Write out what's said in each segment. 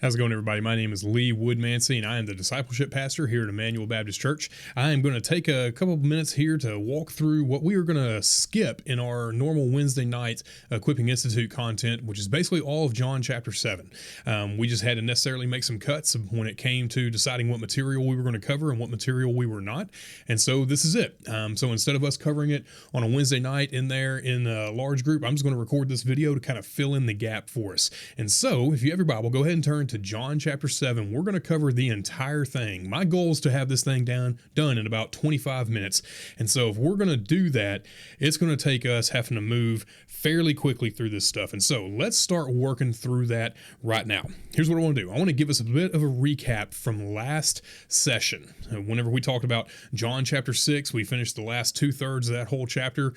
How's it going, everybody? My name is LeeWood, and I am the discipleship pastor here at Immanuel Baptist Church. I am going to take a couple of minutes here to walk through what we are going to skip in our normal Wednesday night Equipping Institute content, which is basically all of John chapter 7. We just had to necessarily make some cuts when it came to deciding what material we were going to cover and what material we were not. And so this is it. So instead of us covering it on a Wednesday night in a large group, I'm just going to record this video to kind of fill in the gap for us. And so if you have your Bible, go ahead and turn to John chapter 7. We're going to cover the entire thing. My goal is to have this thing done in about 25 minutes. And so if we're going to do that, it's going to take us having to move fairly quickly through this stuff. And so let's start working through that right now. Here's what I want to do. I want to give us a bit of a recap from last session. Whenever we talked about John chapter 6, we finished the last 2/3 of that whole chapter,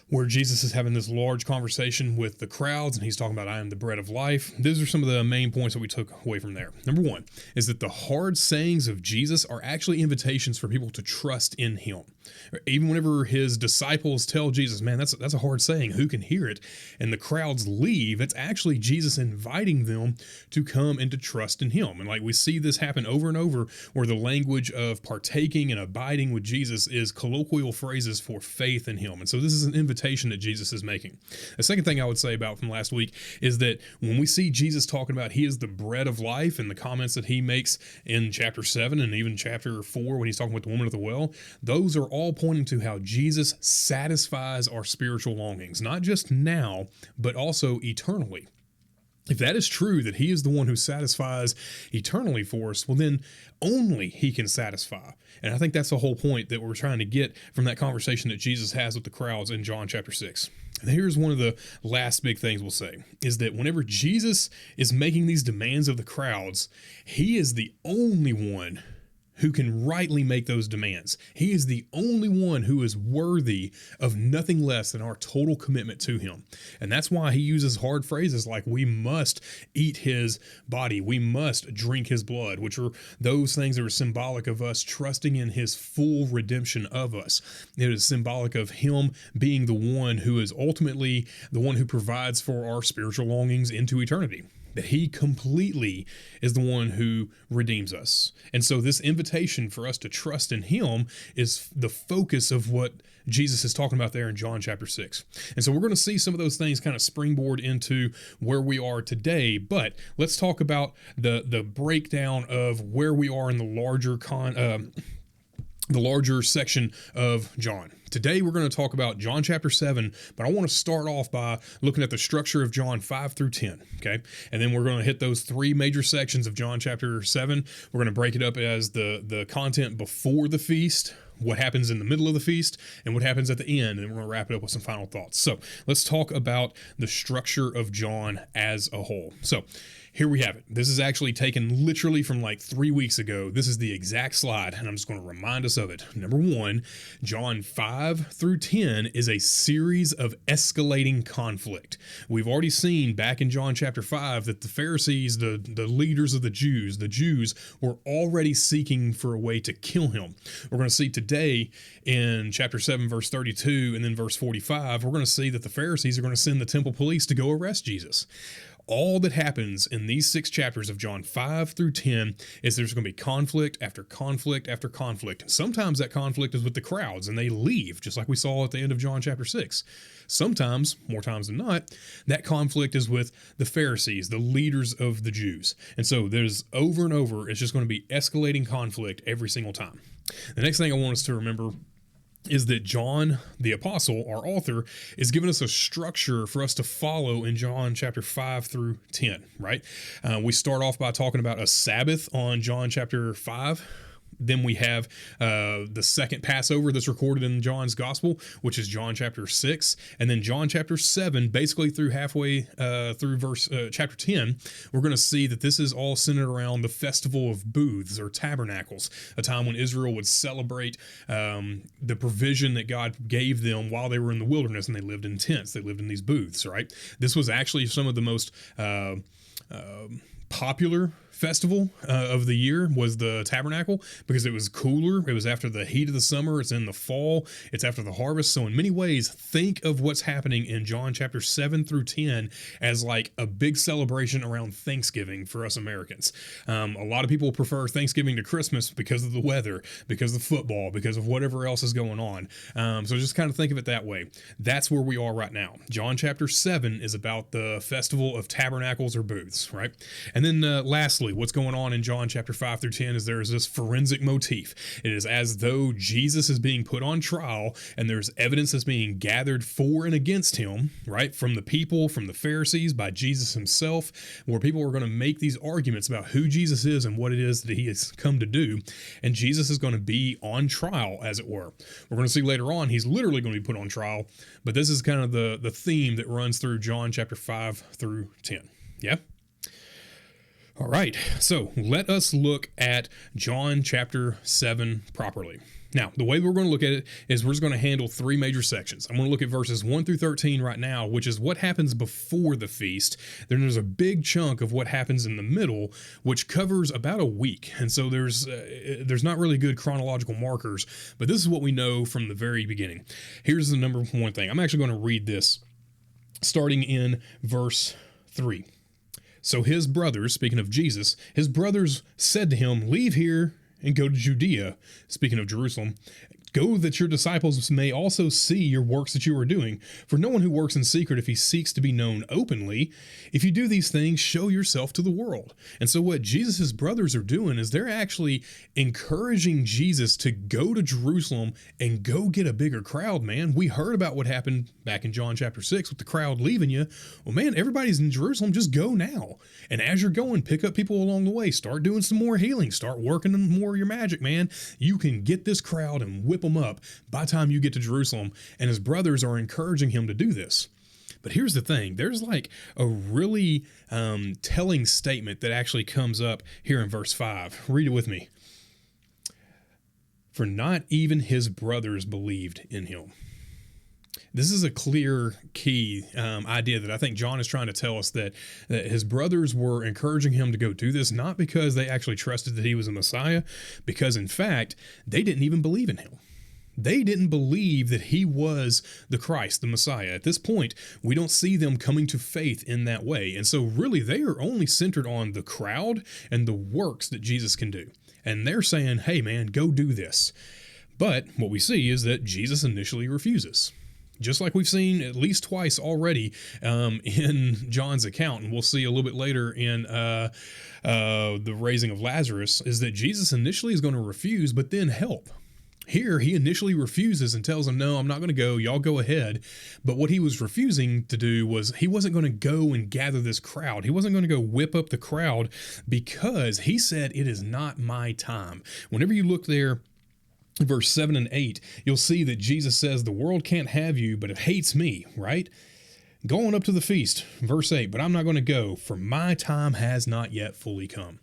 where Jesus is having this large conversation with the crowds, and he's talking about, I am the bread of life. These are some of the main points that we took away from there. Number one is that the hard sayings of Jesus are actually invitations for people to trust in him. Even whenever his disciples tell Jesus, man, that's a hard saying, who can hear it? And the crowds leave, it's actually Jesus inviting them to come and to trust in him. And like we see this happen over and over, where the language of partaking and abiding with Jesus is colloquial phrases for faith in him. And so this is an invitation that Jesus is making. The second thing I would say about from last week is that when we see Jesus talking about he is the bread of life, and the comments that he makes in chapter 7 and even chapter 4 when he's talking with the woman at the well, those are all pointing to how Jesus satisfies our spiritual longings, not just now, but also eternally. If that is true, that he is the one who satisfies eternally for us, well, then only he can satisfy. And I think that's the whole point that we're trying to get from that conversation that Jesus has with the crowds in John chapter 6. And here's one of the last big things we'll say, is that whenever Jesus is making these demands of the crowds, he is the only one who can rightly make those demands. He is the only one who is worthy of nothing less than our total commitment to him. And that's why he uses hard phrases like, we must eat his body, we must drink his blood, which are those things that are symbolic of us trusting in his full redemption of us. It is symbolic of him being the one who is ultimately the one who provides for our spiritual longings into eternity. That he completely is the one who redeems us. And so this invitation for us to trust in him is the focus of what Jesus is talking about there in John chapter 6. And so we're going to see some of those things kind of springboard into where we are today, but let's talk about the breakdown of where we are in the larger section of John. Today we're going to talk about John chapter 7, but I want to start off by looking at the structure of John 5 through 10, okay? And then we're going to hit those three major sections of John chapter 7. We're going to break it up as the content before the feast, what happens in the middle of the feast, and what happens at the end, and we're going to wrap it up with some final thoughts. So let's talk about the structure of John as a whole. So here we have it. This is actually taken literally from like 3 weeks ago. This is the exact slide, and I'm just going to remind us of it. Number one, John 5 through 10 is a series of escalating conflict. We've already seen back in John chapter 5 that the Pharisees, the leaders of the Jews were already seeking for a way to kill him. We're going to see today in chapter 7, verse 32, and then verse 45, we're going to see that the Pharisees are going to send the temple police to go arrest Jesus. All that happens in these 6 chapters of John 5 through 10 is there's going to be conflict after conflict after conflict. Sometimes that conflict is with the crowds and they leave, just like we saw at the end of John chapter 6. Sometimes, more times than not, that conflict is with the Pharisees, the leaders of the Jews. And so there's over and over, it's just going to be escalating conflict every single time. The next thing I want us to remember is that John, the apostle, our author, is giving us a structure for us to follow in John chapter 5 through 10, right? We start off by talking about a Sabbath on John chapter 5. Then we have the second Passover that's recorded in John's gospel, which is John chapter 6. And then John chapter 7, basically through halfway through chapter 10, we're going to see that this is all centered around the festival of booths or tabernacles, a time when Israel would celebrate the provision that God gave them while they were in the wilderness, and they lived in tents. They lived in these booths, right? This was actually some of the most popular festival of the year was the tabernacle because it was cooler. It was after the heat of the summer. It's in the fall. It's after the harvest. So in many ways, think of what's happening in John chapter 7 through 10 as like a big celebration around Thanksgiving for us Americans. A lot of people prefer Thanksgiving to Christmas because of the weather, because of football, because of whatever else is going on. So just kind of think of it that way. That's where we are right now. John chapter 7 is about the festival of tabernacles or booths, right? And then lastly, what's going on in John chapter 5 through 10 is there is this forensic motif. It is as though Jesus is being put on trial and there's evidence that's being gathered for and against him, right? From the people, from the Pharisees, by Jesus himself, where people are going to make these arguments about who Jesus is and what it is that he has come to do. And Jesus is going to be on trial, as it were. We're going to see later on, he's literally going to be put on trial, but this is kind of the theme that runs through John chapter 5 through 10. Yeah? All right, so let us look at John chapter 7 properly. Now, the way we're going to look at it is we're just going to handle three major sections. I'm going to look at verses 1 through 13 right now, which is what happens before the feast. Then there's a big chunk of what happens in the middle, which covers about a week. And so there's not really good chronological markers, but this is what we know from the very beginning. Here's the number one thing. I'm actually going to read this starting in verse 3. So his brothers, speaking of Jesus, his brothers said to him, "Leave here and go to Judea," speaking of Jerusalem, "go that your disciples may also see your works that you are doing. For no one who works in secret, if he seeks to be known openly, if you do these things, show yourself to the world." And so what Jesus' brothers are doing is they're actually encouraging Jesus to go to Jerusalem and go get a bigger crowd, man. We heard about what happened back in John chapter 6 with the crowd leaving you. Well, man, everybody's in Jerusalem. Just go now. And as you're going, pick up people along the way. Start doing some more healing. Start working on more of your magic, man. You can get this crowd and whip them up by the time you get to Jerusalem. And his brothers are encouraging him to do this. But here's the thing. There's like a really telling statement that actually comes up here in verse 5. Read it with me. "For not even his brothers believed in him." This is a clear key idea that I think John is trying to tell us that his brothers were encouraging him to go do this, not because they actually trusted that he was a Messiah, because in fact, they didn't even believe in him. They didn't believe that he was the Christ, the Messiah. At this point, we don't see them coming to faith in that way. And so really, they are only centered on the crowd and the works that Jesus can do. And they're saying, "Hey, man, go do this." But what we see is that Jesus initially refuses. Just like we've seen at least twice already in John's account, and we'll see a little bit later in the raising of Lazarus, is that Jesus initially is going to refuse, but then help. Here, he initially refuses and tells them, "No, I'm not going to go. Y'all go ahead." But what he was refusing to do was he wasn't going to go and gather this crowd. He wasn't going to go whip up the crowd because he said, "It is not my time." Whenever you look there, verse 7 and 8, you'll see that Jesus says, "The world can't have you, but it hates me," right? Going up to the feast, verse 8, "But I'm not going to go, for my time has not yet fully come."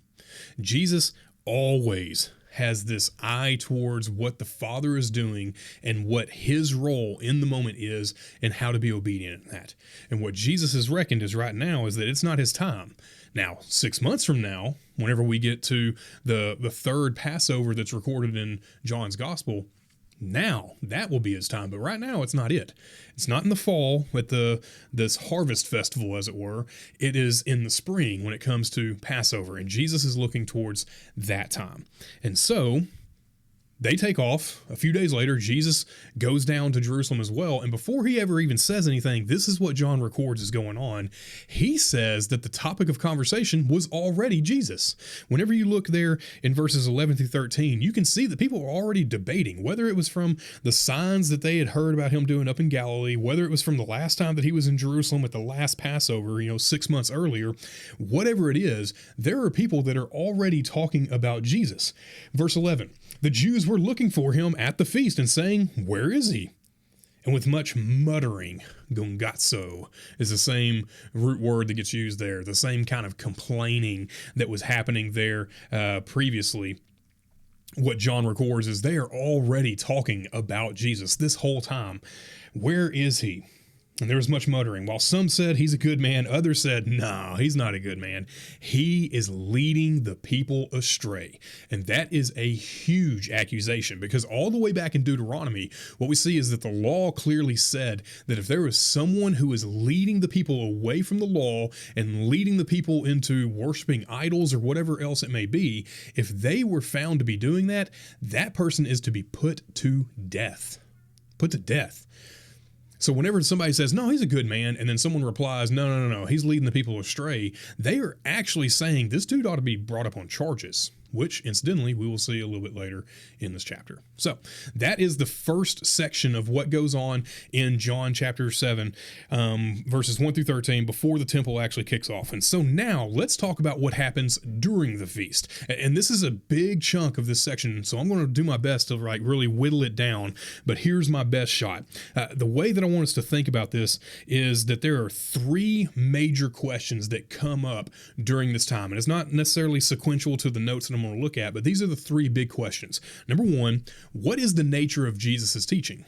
Jesus always has this eye towards what the Father is doing and what his role in the moment is and how to be obedient in that. And what Jesus has reckoned is right now is that it's not his time. Now, 6 months from now, whenever we get to the third Passover that's recorded in John's Gospel, now that will be his time. But right now, it's not it. It's not in the fall at this harvest festival, as it were. It is in the spring when it comes to Passover. And Jesus is looking towards that time. And so they take off. A few days later, Jesus goes down to Jerusalem as well. And before he ever even says anything, this is what John records is going on. He says that the topic of conversation was already Jesus. Whenever you look there in verses 11 through 13, you can see that people were already debating, whether it was from the signs that they had heard about him doing up in Galilee, whether it was from the last time that he was in Jerusalem at the last Passover, 6 months earlier, whatever it is, there are people that are already talking about Jesus. Verse 11, "The Jews were looking for him at the feast and saying, 'Where is he?' And with much muttering," gungatso is the same root word that gets used there, the same kind of complaining that was happening there previously. What John records is they are already talking about Jesus this whole time. Where is he? And there was much muttering. While some said he's a good man, others said, no, he's not a good man. He is leading the people astray. And that is a huge accusation, because all the way back in Deuteronomy, what we see is that the law clearly said that if there was someone who is leading the people away from the law and leading the people into worshiping idols or whatever else it may be, if they were found to be doing that, that person is to be put to death. Put to death. So whenever somebody says, no, he's a good man, and then someone replies, no, he's leading the people astray, they are actually saying this dude ought to be brought up on charges, which incidentally we will see a little bit later in this chapter. So that is the first section of what goes on in John chapter 7, verses 1 through 13, before the temple actually kicks off. And so now let's talk about what happens during the feast. And this is a big chunk of this section, so I'm going to do my best to really whittle it down, but here's my best shot. The way that I want us to think about this is that there are three major questions that come up during this time. And it's not necessarily sequential to the notes that I'm going to look at, but these are the three big questions. Number one, what is the nature of Jesus' teaching?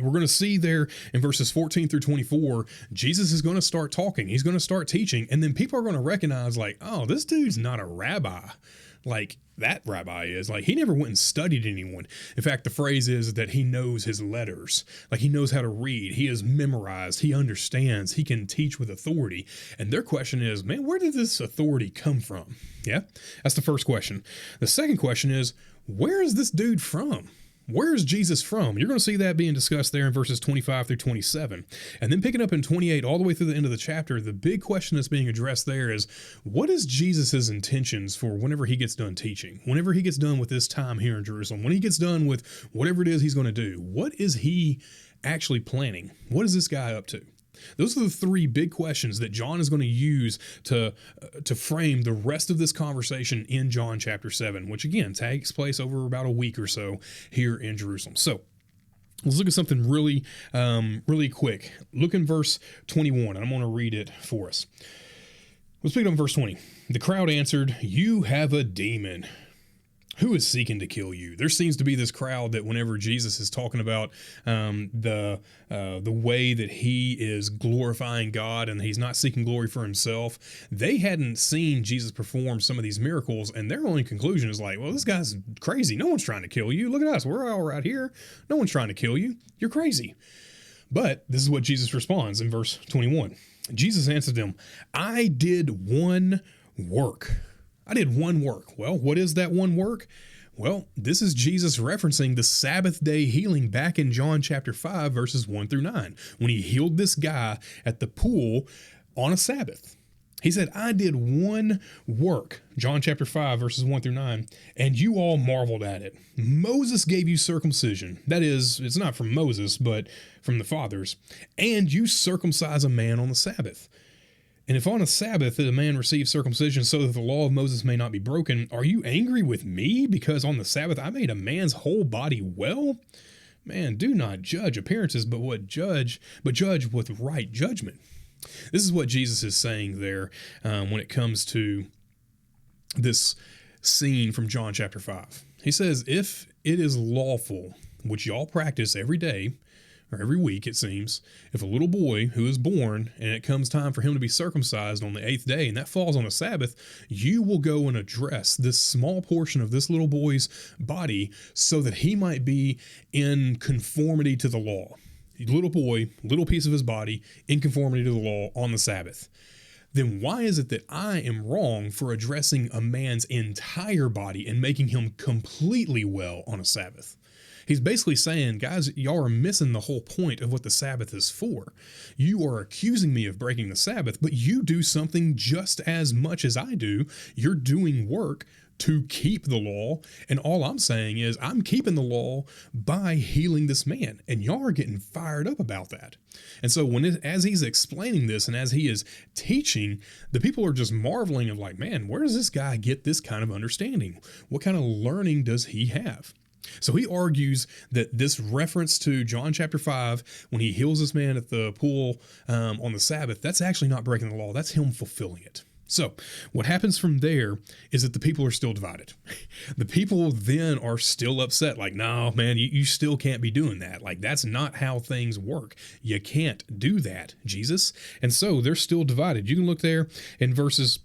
We're going to see there in verses 14 through 24, Jesus is going to start talking. He's going to start teaching, and then people are going to recognize oh, this dude's not a rabbi like that rabbi is. He never went and studied anyone. In fact, the phrase is that he knows his letters. He knows how to read. He is memorized. He understands. He can teach with authority. And their question is, man, where did this authority come from? Yeah, that's the first question. The second question is, where is this dude from? Where is Jesus from? You're going to see that being discussed there in verses 25 through 27. And then picking up in 28 all the way through the end of the chapter, the big question that's being addressed there is, what is Jesus's intentions for whenever he gets done teaching? Whenever he gets done with this time here in Jerusalem? When he gets done with whatever it is he's going to do? What is he actually planning? What is this guy up to? Those are the three big questions that John is going to use to frame the rest of this conversation in John chapter 7, which again takes place over about a week or so here in Jerusalem. So let's look at something really quick. Look in verse 21, and I'm going to read it for us. Let's pick it up in verse 20. The crowd answered, "You have a demon. Who is seeking to kill you?" There seems to be this crowd that whenever Jesus is talking about the way that he is glorifying God and he's not seeking glory for himself, they hadn't seen Jesus perform some of these miracles, and their only conclusion is well, this guy's crazy. No one's trying to kill you. Look at us. We're all right here. No one's trying to kill you. You're crazy. But this is what Jesus responds in verse 21. Jesus answered them, "I did one work." I did one work. Well, what is that one work? Well, this is Jesus referencing the Sabbath day healing back in John chapter 5, verses 1 through 9, when he healed this guy at the pool on a Sabbath. He said, "I did one work," John chapter 5, verses 1 through 9, "and you all marveled at it. Moses gave you circumcision." That is, it's not from Moses, but from the fathers. "And you circumcise a man on the Sabbath. And if on a Sabbath a man receives circumcision so that the law of Moses may not be broken, are you angry with me because on the Sabbath I made a man's whole body well? Man, do not judge appearances, but judge with right judgment." This is what Jesus is saying there when it comes to this scene from John chapter 5. He says, if it is lawful, which y'all practice every day, or every week, it seems, if a little boy who is born and it comes time for him to be circumcised on the 8th day, and that falls on a Sabbath, you will go and address this small portion of this little boy's body so that he might be in conformity to the law. Little boy, little piece of his body, in conformity to the law on the Sabbath. Then why is it that I am wrong for addressing a man's entire body and making him completely well on a Sabbath? He's basically saying, guys, y'all are missing the whole point of what the Sabbath is for. You are accusing me of breaking the Sabbath, but you do something just as much as I do. You're doing work to keep the law, and all I'm saying is I'm keeping the law by healing this man, and y'all are getting fired up about that. And so as he's explaining this and as he is teaching, the people are just marveling of man, where does this guy get this kind of understanding? What kind of learning does he have? So he argues that this reference to John chapter 5, when he heals this man at the pool on the Sabbath, that's actually not breaking the law. That's him fulfilling it. So what happens from there is that the people are still divided. The people then are still upset. Like, no, man, you still can't be doing that. Like, that's not how things work. You can't do that, Jesus. And so they're still divided. You can look there in verses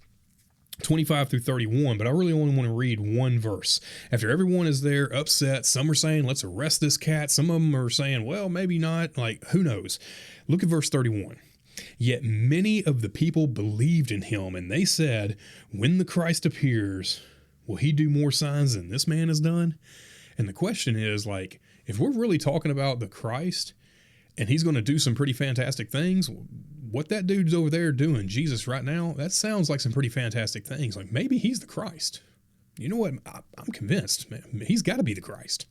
25 through 31, but I really only want to read one verse. After everyone is there upset, some are saying, let's arrest this cat. Some of them are saying, well, maybe not. Like, who knows? Look at verse 31. Yet many of the people believed in him, and they said, when the Christ appears, will he do more signs than this man has done? And the question is, like, if we're really talking about the Christ and he's going to do some pretty fantastic things, what that dude's over there doing, Jesus, right now, that sounds like some pretty fantastic things. Like, maybe he's the Christ. You know what? I'm convinced, man, he's got to be the Christ.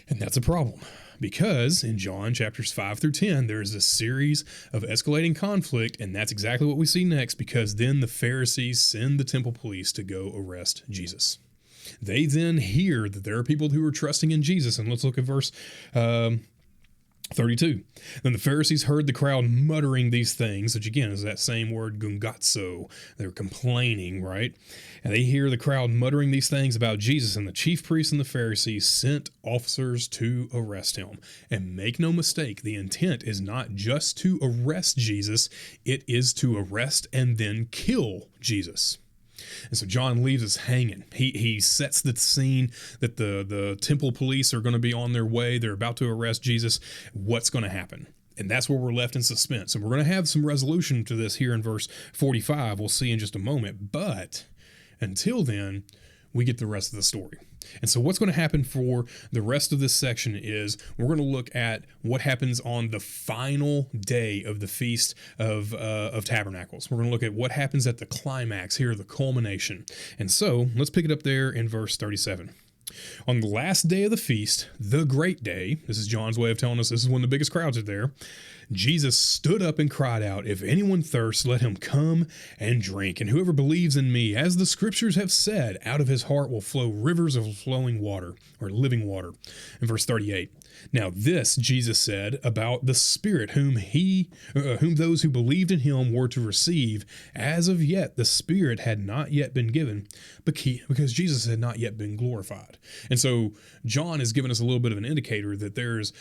And that's a problem, because in John chapters 5 through 10, there's a series of escalating conflict, and that's exactly what we see next, because then the Pharisees send the temple police to go arrest Jesus. They then hear that there are people who are trusting in Jesus, and let's look at verse 32. Then the Pharisees heard the crowd muttering these things, which again is that same word gungatso. They're complaining, right? And they hear the crowd muttering these things about Jesus, and the chief priests and the Pharisees sent officers to arrest him. And make no mistake, the intent is not just to arrest Jesus, it is to arrest and then kill Jesus. And so John leaves us hanging. He sets the scene that the temple police are going to be on their way. They're about to arrest Jesus. What's going to happen? And that's where we're left in suspense. And we're going to have some resolution to this here in verse 45. We'll see in just a moment. But until then, we get the rest of the story. And so what's going to happen for the rest of this section is we're going to look at what happens on the final day of the Feast of Tabernacles. We're going to look at what happens at the climax here, the culmination. And so let's pick it up there in verse 37. On the last day of the feast, the great day, this is John's way of telling us this is when the biggest crowds are there, Jesus stood up and cried out, if anyone thirsts, let him come and drink. And whoever believes in me, as the scriptures have said, out of his heart will flow rivers of flowing water, or living water. In verse 38, now this Jesus said about the Spirit whom those who believed in him were to receive. As of yet, the Spirit had not yet been given, because Jesus had not yet been glorified. And so John has given us a little bit of an indicator that there's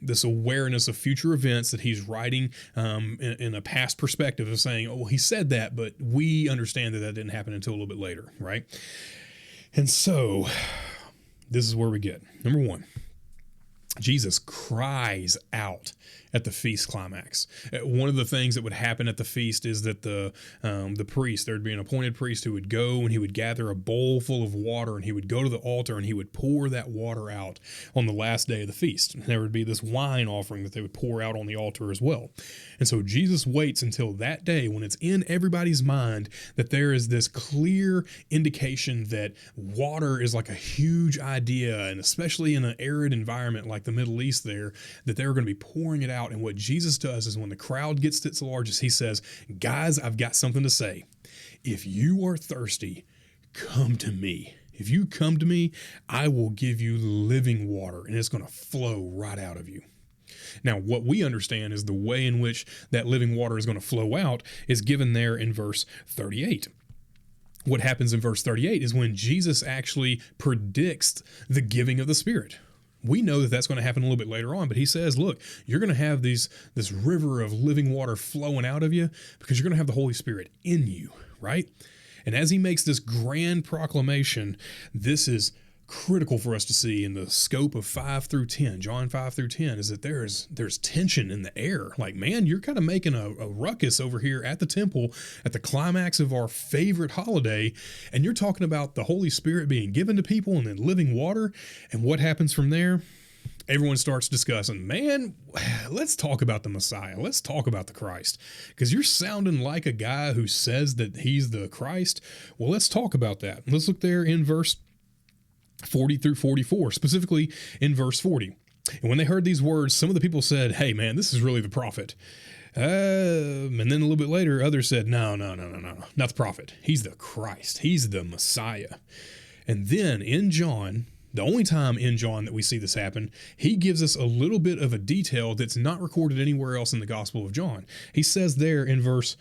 this awareness of future events that he's writing in a past perspective of saying, oh, well, he said that, but we understand that didn't happen until a little bit later, right? And so this is where we get. Number one, Jesus cries out at the feast climax. One of the things that would happen at the feast is that the priest, there'd be an appointed priest who would go and he would gather a bowl full of water and he would go to the altar and he would pour that water out on the last day of the feast. And there would be this wine offering that they would pour out on the altar as well. And so Jesus waits until that day when it's in everybody's mind that there is this clear indication that water is like a huge idea, and especially in an arid environment like the Middle East there, that they're going to be pouring it out. And what Jesus does is when the crowd gets to its largest, he says, guys, I've got something to say. If you are thirsty, come to me. If you come to me, I will give you living water, and it's going to flow right out of you. Now, what we understand is the way in which that living water is going to flow out is given there in verse 38. What happens in verse 38 is when Jesus actually predicts the giving of the Spirit. We know that that's going to happen a little bit later on, but he says, look, you're going to have this river of living water flowing out of you because you're going to have the Holy Spirit in you, right? And as he makes this grand proclamation, this is critical for us to see in the scope of 5 through 10, John 5 through 10, is that there's tension in the air. Like, man, you're kind of making a ruckus over here at the temple at the climax of our favorite holiday, and you're talking about the Holy Spirit being given to people and then living water. And what happens from there? Everyone starts discussing, man, let's talk about the Messiah. Let's talk about the Christ, because you're sounding like a guy who says that he's the Christ. Well, let's talk about that. Let's look there in verse 40 through 44, specifically in verse 40. And when they heard these words, some of the people said, hey, man, this is really the prophet. And then a little bit later, others said, no, not the prophet. He's the Christ. He's the Messiah. And then in John, the only time in John that we see this happen, he gives us a little bit of a detail that's not recorded anywhere else in the Gospel of John. He says there in verse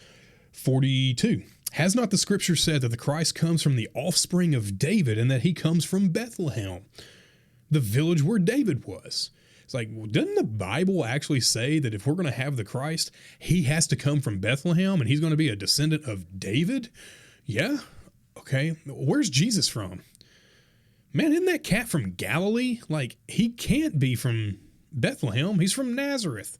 42. Has not the scripture said that the Christ comes from the offspring of David and that he comes from Bethlehem, the village where David was? It's like, well, doesn't the Bible actually say that if we're going to have the Christ, he has to come from Bethlehem and he's going to be a descendant of David? Yeah. Okay. Where's Jesus from? Man, isn't that cat from Galilee? Like, he can't be from Bethlehem. He's from Nazareth.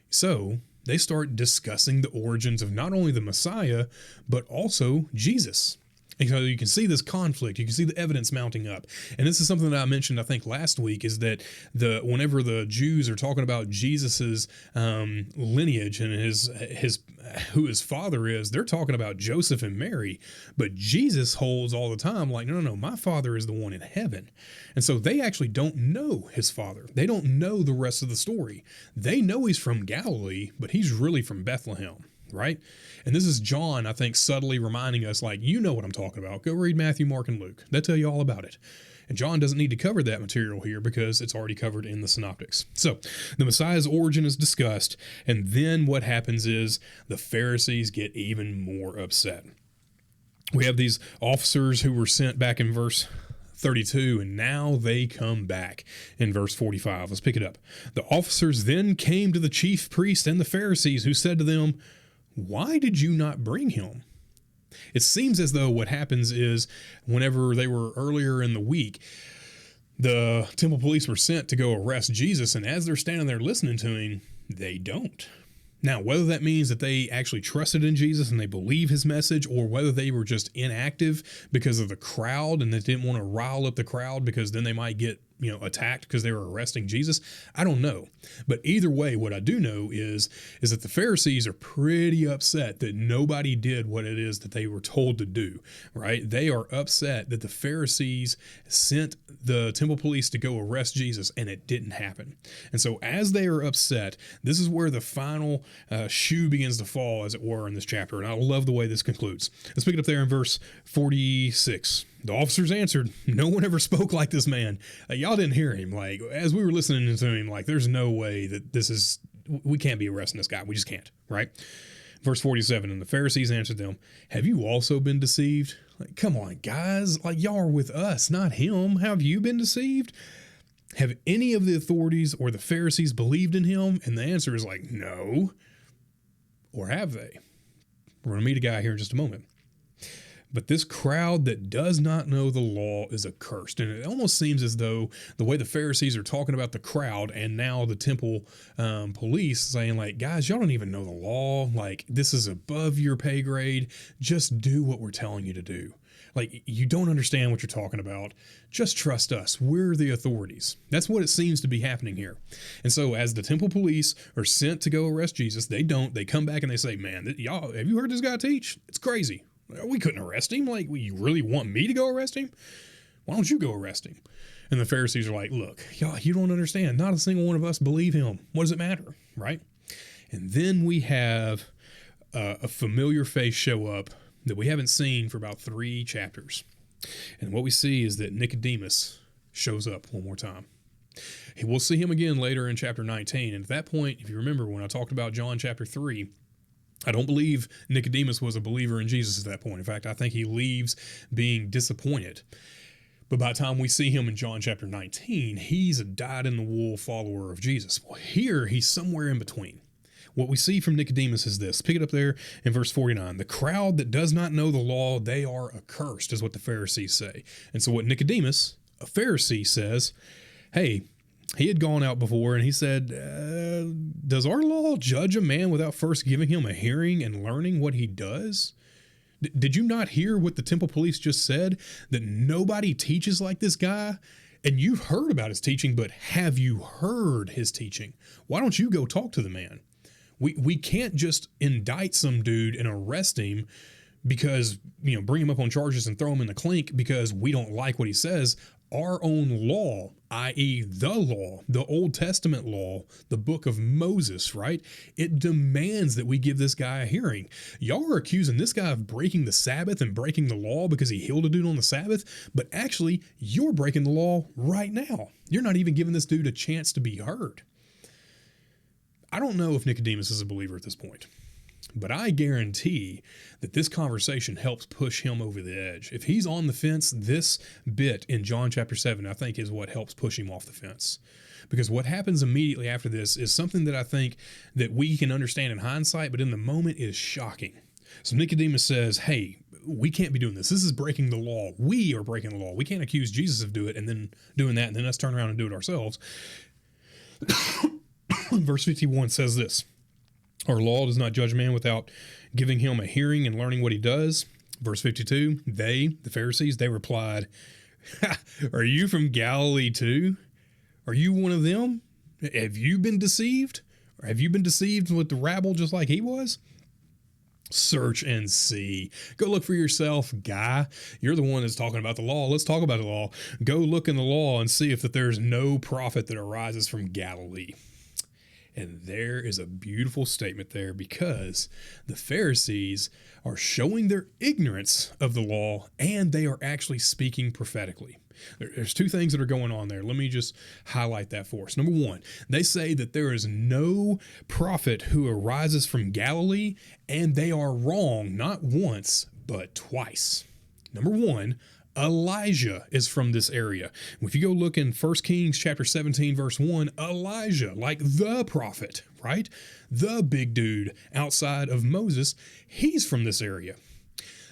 So they start discussing the origins of not only the Messiah, but also Jesus. And so you can see this conflict. You can see the evidence mounting up. And this is something that I mentioned, I think, last week, is that whenever the Jews are talking about Jesus's lineage and who his father is, they're talking about Joseph and Mary. But Jesus holds all the time like, no, my father is the one in heaven. And so they actually don't know his father. They don't know the rest of the story. They know he's from Galilee, but he's really from Bethlehem. Right? And this is John, I think, subtly reminding us, like, you know what I'm talking about. Go read Matthew, Mark, and Luke. They'll tell you all about it. And John doesn't need to cover that material here because it's already covered in the synoptics. So the Messiah's origin is discussed. And then what happens is the Pharisees get even more upset. We have these officers who were sent back in verse 32, and now they come back in verse 45. Let's pick it up. The officers then came to the chief priest and the Pharisees, who said to them, "Why did you not bring him?" It seems as though what happens is whenever they were earlier in the week, the temple police were sent to go arrest Jesus, and as they're standing there listening to him, they don't. Now, whether that means that they actually trusted in Jesus and they believe his message, or whether they were just inactive because of the crowd and they didn't want to rile up the crowd because then they might get attacked because they were arresting Jesus, I don't know. But either way, what I do know is that the Pharisees are pretty upset that nobody did what it is that they were told to do, right? They are upset that the Pharisees sent the temple police to go arrest Jesus and it didn't happen. And so as they are upset, this is where the final shoe begins to fall, as it were, in this chapter. And I love the way this concludes. Let's pick it up there in verse 46. The officers answered, "No one ever spoke like this man." Y'all didn't hear him. Like, as we were listening to him, like, there's no way that we can't be arresting this guy. We just can't, right? Verse 47, and the Pharisees answered them, "Have you also been deceived?" Like, come on, guys. Like, y'all are with us, not him. Have you been deceived? Have any of the authorities or the Pharisees believed in him? And the answer is like, no. Or have they? We're going to meet a guy here in just a moment. But this crowd that does not know the law is accursed. And it almost seems as though the way the Pharisees are talking about the crowd and now the temple police saying, like, guys, y'all don't even know the law. Like, this is above your pay grade. Just do what we're telling you to do. Like, you don't understand what you're talking about. Just trust us. We're the authorities. That's what it seems to be happening here. And so as the temple police are sent to go arrest Jesus, they don't. They come back and they say, man, y'all, have you heard this guy teach? It's crazy. We couldn't arrest him. Like, you really want me to go arrest him? Why don't you go arrest him? And the Pharisees are like, look, y'all, you don't understand. Not a single one of us believe him. What does it matter? Right? And then we have a familiar face show up that we haven't seen for about 3 chapters. And what we see is that Nicodemus shows up one more time. We'll see him again later in chapter 19. And at that point, if you remember when I talked about John chapter 3, I don't believe Nicodemus was a believer in Jesus at that point. In fact, I think he leaves being disappointed. But by the time we see him in John chapter 19, he's a dyed-in-the-wool follower of Jesus. Well, here, he's somewhere in between. What we see from Nicodemus is this. Pick it up there in verse 49. The crowd that does not know the law, they are accursed, is what the Pharisees say. And so what Nicodemus, a Pharisee, says, hey, he had gone out before and he said, does our law judge a man without first giving him a hearing and learning what he does? Did you not hear what the temple police just said? That nobody teaches like this guy? And you've heard about his teaching, but have you heard his teaching? Why don't you go talk to the man? We can't just indict some dude and arrest him because, bring him up on charges and throw him in the clink because we don't like what he says. Our own law, i.e. the law, the Old Testament law, the book of Moses, right? It demands that we give this guy a hearing. Y'all are accusing this guy of breaking the Sabbath and breaking the law because he healed a dude on the Sabbath, but actually you're breaking the law right now. You're not even giving this dude a chance to be heard. I don't know if Nicodemus is a believer at this point. But I guarantee that this conversation helps push him over the edge. If he's on the fence, this bit in John chapter 7, I think is what helps push him off the fence. Because what happens immediately after this is something that I think that we can understand in hindsight, but in the moment is shocking. So Nicodemus says, hey, we can't be doing this. This is breaking the law. We are breaking the law. We can't accuse Jesus of doing it and then doing that and then us turn around and do it ourselves. Verse 51 says this: our law does not judge man without giving him a hearing and learning what he does. Verse 52, they, the Pharisees, they replied, are you from Galilee too? Are you one of them? Have you been deceived? Or have you been deceived with the rabble just like he was? Search and see. Go look for yourself, guy. You're the one that's talking about the law. Let's talk about the law. Go look in the law and see if that there's no prophet that arises from Galilee. And there is a beautiful statement there, because the Pharisees are showing their ignorance of the law and they are actually speaking prophetically. There's two things that are going on there. Let me just highlight that for us. Number one, they say that there is no prophet who arises from Galilee, and they are wrong not once, but twice. Number one, Elijah is from this area. If you go look in 1 Kings chapter 17, verse 1, Elijah, like the prophet, right? The big dude outside of Moses, he's from this area.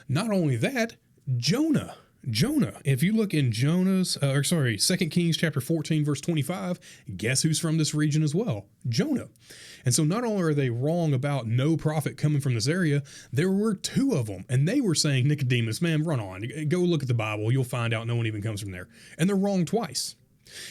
Not only that, Jonah, if you look in 2 Kings chapter 14, verse 25, guess who's from this region as well? Jonah. And so not only are they wrong about no prophet coming from this area, there were two of them. And they were saying, Nicodemus, man, run on. Go look at the Bible. You'll find out no one even comes from there. And they're wrong twice.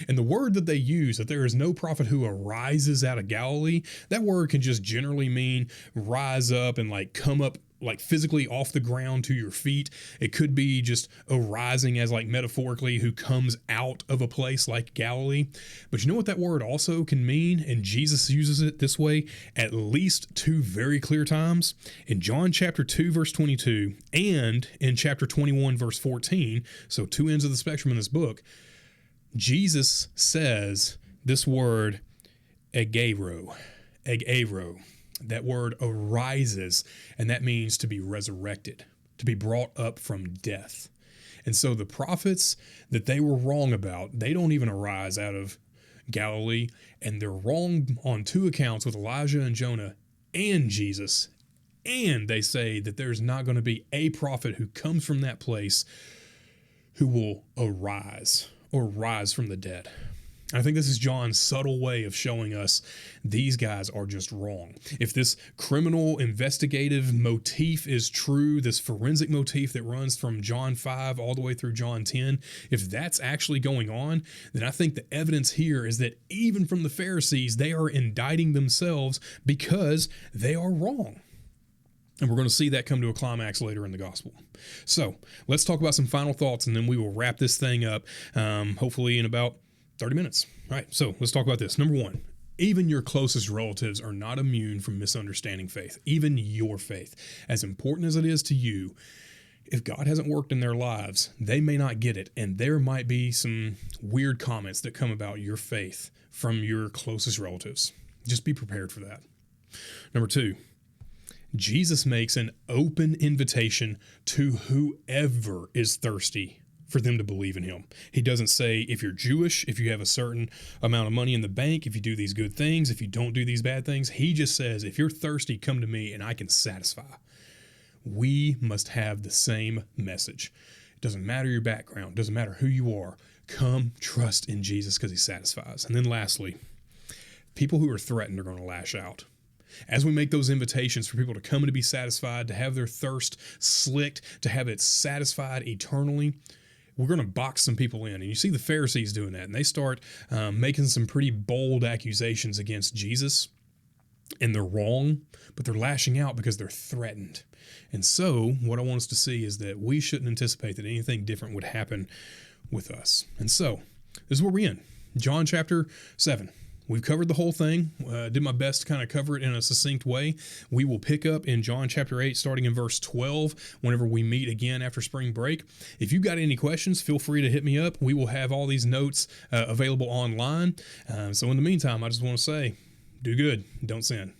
And the word that they use, that there is no prophet who arises out of Galilee, that word can just generally mean rise up and like come up like physically off the ground to your feet. It could be just arising as like metaphorically who comes out of a place like Galilee. But you know what that word also can mean? And Jesus uses it this way at least two very clear times. In John chapter 2, verse 22, and in chapter 21, verse 14, so two ends of the spectrum in this book, Jesus says this word, egero. That word arises, and that means to be resurrected, to be brought up from death. And so the prophets that they were wrong about, they don't even arise out of Galilee, and they're wrong on two accounts with Elijah and Jonah and Jesus. And they say that there's not going to be a prophet who comes from that place who will arise or rise from the dead. I think this is John's subtle way of showing us these guys are just wrong. If this criminal investigative motif is true, this forensic motif that runs from John 5 all the way through John 10, if that's actually going on, then I think the evidence here is that even from the Pharisees, they are indicting themselves because they are wrong. And we're going to see that come to a climax later in the gospel. So let's talk about some final thoughts, and then we will wrap this thing up, hopefully in about 30 minutes. All right, so let's talk about this. Number one, even your closest relatives are not immune from misunderstanding faith, even your faith. As important as it is to you, if God hasn't worked in their lives, they may not get it, and there might be some weird comments that come about your faith from your closest relatives. Just be prepared for that. Number two, Jesus makes an open invitation to whoever is thirsty for them to believe in him. He doesn't say if you're Jewish, if you have a certain amount of money in the bank, if you do these good things, if you don't do these bad things. He just says, if you're thirsty, come to me and I can satisfy. We must have the same message. It doesn't matter your background. It doesn't matter who you are. Come trust in Jesus because he satisfies. And then lastly, people who are threatened are going to lash out. As we make those invitations for people to come and to be satisfied, to have their thirst slicked, to have it satisfied eternally, we're going to box some people in. And you see the Pharisees doing that, and they start making some pretty bold accusations against Jesus, and they're wrong, but they're lashing out because they're threatened. And so what I want us to see is that we shouldn't anticipate that anything different would happen with us. And so this is where we end. John chapter 7. We've covered the whole thing. Did my best to kind of cover it in a succinct way. We will pick up in John chapter 8, starting in verse 12, whenever we meet again after spring break. If you've got any questions, feel free to hit me up. We will have all these notes available online. So in the meantime, I just want to say, do good, don't sin.